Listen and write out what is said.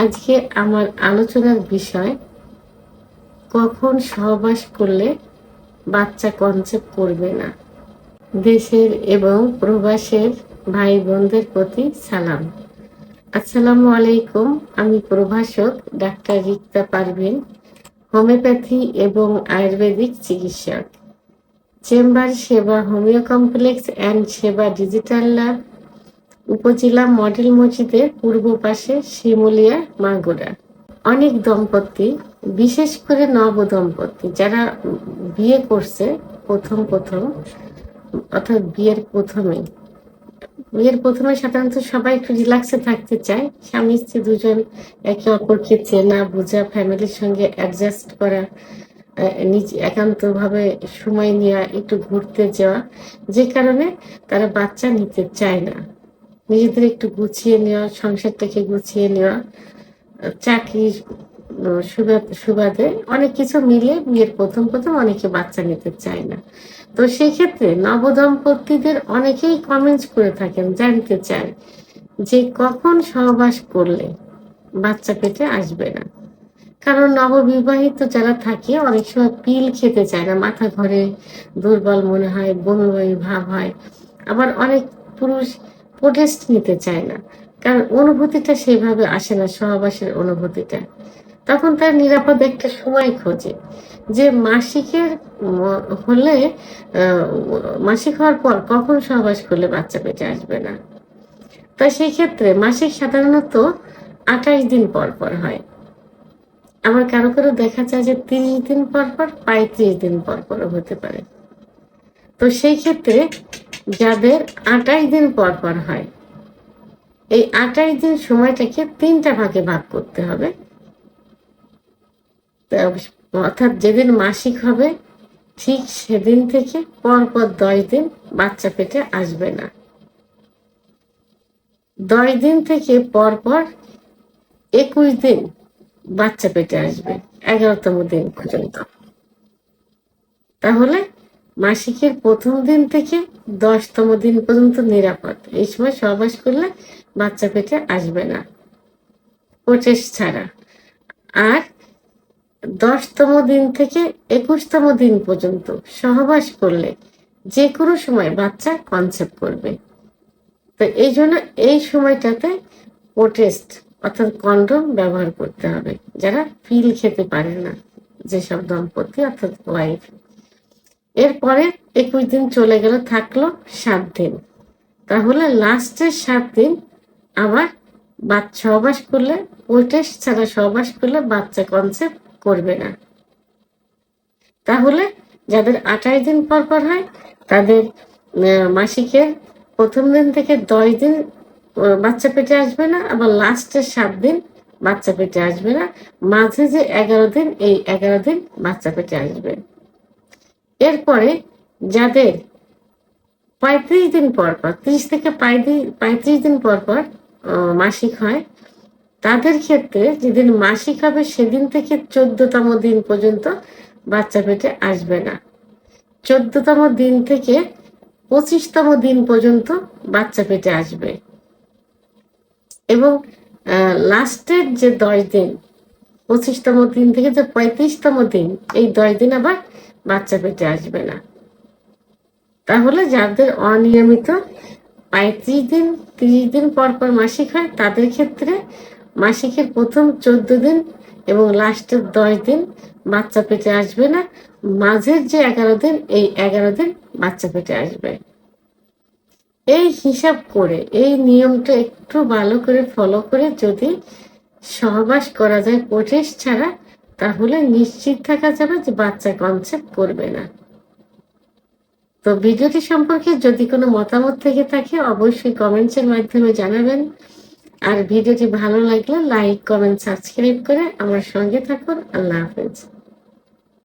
আজকে আমার আলোচনার বিষয়, কখন সহবাস করলে বাচ্চা কনসেপ্ট করবে না। দেশের এবং প্রবাসের ভাই বোনদের প্রতি সালাম। আসসালামু আলাইকুম। আমি প্রভাষক ডাক্তার রিক্তা পারভিন, হোমিওপ্যাথি এবং আয়ুর্বেদিক চিকিৎসক। চেম্বার সেবা হোমিও কমপ্লেক্স অ্যান্ড সেবা ডিজিটাল ল্যাব, উপজেলা মডেল মসজিদের পূর্ব পাশে, শিমুলিয়া, মাগুরা। অনেক দম্পতি, বিশেষ করে নব দম্পতি যারা বিয়ে করছে প্রথম অর্থাৎ বিয়ের প্রথমে সাধারণত সবাই একটু রিল্যাক্সে থাকতে চায়। স্বামী স্ত্রী দুজন একে অপরকে চেনা বোঝা, ফ্যামিলির সঙ্গে অ্যাডজাস্ট করা, নিজে একান্তভাবে সময় নেওয়া, একটু ঘুরতে যাওয়া, যে কারণে তারা বাচ্চা নিতে চায় না। নিজেদের একটু গুছিয়ে নেওয়া, সংসারটাকে গুছিয়ে নেওয়া, চাকরির সুবাদে অনেক কিছু মিলে বিয়ের প্রথম অনেকে বাচ্চা নিতে চায় না। তো সেই ক্ষেত্রে নবদম্পতিদের অনেকেই কমেন্টস করে থাকেন, জানতে চায় যে কখন সহবাস করলে বাচ্চা পেটে আসবে না। কারণ নববিবাহিত যারা থাকে অনেক সময় পিল খেতে চায় না, মাথা ঘরে, দুর্বল মনে হয়, বমি বমি ভাব হয়। আবার অনেক পুরুষ প্রোটেস্ট নিতে চায় না, কারণ অনুভূতিটা সেভাবে আসে না, সহবাসের অনুভূতিটা। তখন তার নিরাপদ একটা সময় খোঁজে যে মাসিকের হলে, মাসিক হওয়ার পর কখন সহবাস করলে বাচ্চা পেটে আসবে না। তাই সেই ক্ষেত্রে মাসিক সাধারণত 28 দিন পর হয়। আবার কারো কারো দেখা যায় যে 30 দিন পর 35 দিন পর হতে পারে। তো সেই ক্ষেত্রে যাদের 28 দিন পর হয়, এই 28 দিন সময়টাকে 3টা ভাগে ভাগ করতে হবে। অর্থাৎ যেদিন মাসিক হবে ঠিক সেদিন থেকে পরপর 10 দিন বাচ্চা পেটে আসবে না। 10 দিন থেকে পরপর 21 দিন বাচ্চা পেটে আসবে, 11তম দিন পর্যন্ত। তাহলে মাসিকের প্রথম দিন থেকে 10তম দিন পর্যন্ত নিরাপদ। এই সময় সহবাস করলে বাচ্চা পেটে আসবে না, প্রচেষ্টা ছাড়া। আর 10তম দিন থেকে 21তম দিন পর্যন্ত সহবাস করলে যে কোনো সময় বাচ্চা কনসেপ্ট করবে। তো এই জন্য এই সময়টাতে প্রোটেস্ট অর্থাৎ কন্ডম ব্যবহার করতে হবে যারা পিল খেতে পারে না, যেসব দম্পতি অর্থাৎ ওয়াইফ। এরপরে 21 দিন চলে গেল, থাকলো 7 দিন। তাহলে লাস্টের 7 দিন আবার সহবাস করলে, প্রোটেস্ট ছাড়া সহবাস করলে বাচ্চা কনসেপ্ট করবে না। তাহলে যাদের 28 দিন পর হয় তাদের মাসিকের প্রথম দিন থেকে 10 দিন বাচ্চা পেটে আসবে না, আবার লাস্টের 7 দিন বাচ্চা পেটে আসবে না, মাঝে যে 11 দিন, এই 11 দিন বাচ্চা পেটে আসবে। এরপরে যাদের 35 দিন পর 30 থেকে 35 দিন পর মাসিক হয়, তাদের ক্ষেত্রে যেদিন মাসিক হবে সেদিন থেকে 14তম দিন পর্যন্ত বাচ্চা পেটে আসবে না। 14তম দিন থেকে 25তম দিন পর্যন্ত বাচ্চা পেটে আসবে। এবং লাস্টের যে 10 দিন, 25তম দিন থেকে যে 35তম দিন, এই 10 দিন আবার বাচ্চা পেটে আসবে না। তাহলে যাদের অনিয়মিত 35 দিন 30 দিন পর মাসিক হয়, তাদের ক্ষেত্রে মাসিকের প্রথম 14 দিন এবং লাস্টের 10 দিন বাচ্চা পেটে আসবে না, মাঝের যে 11 দিন, এই 11 দিন বাচ্চা পেটে আসবে। এই হিসাব করে, এই নিয়মটা একটু ভালো করে ফলো করে যদি সহবাস করা যায় প্রোটেস্ট ছাড়া, তাহলে নিশ্চিত থাকা যাবে যে বাচ্চা কনসেপ্ট করবে না। তো ভিডিওটি সম্পর্কে যদি কোনো মতামত থেকে থাকে অবশ্যই কমেন্টসের মাধ্যমে জানাবেন। আর ভিডিওটি ভালো লাগলে লাইক, কমেন্ট, সাবস্ক্রাইব করে আমার সঙ্গে থাকুন। আল্লাহ হাফেজ।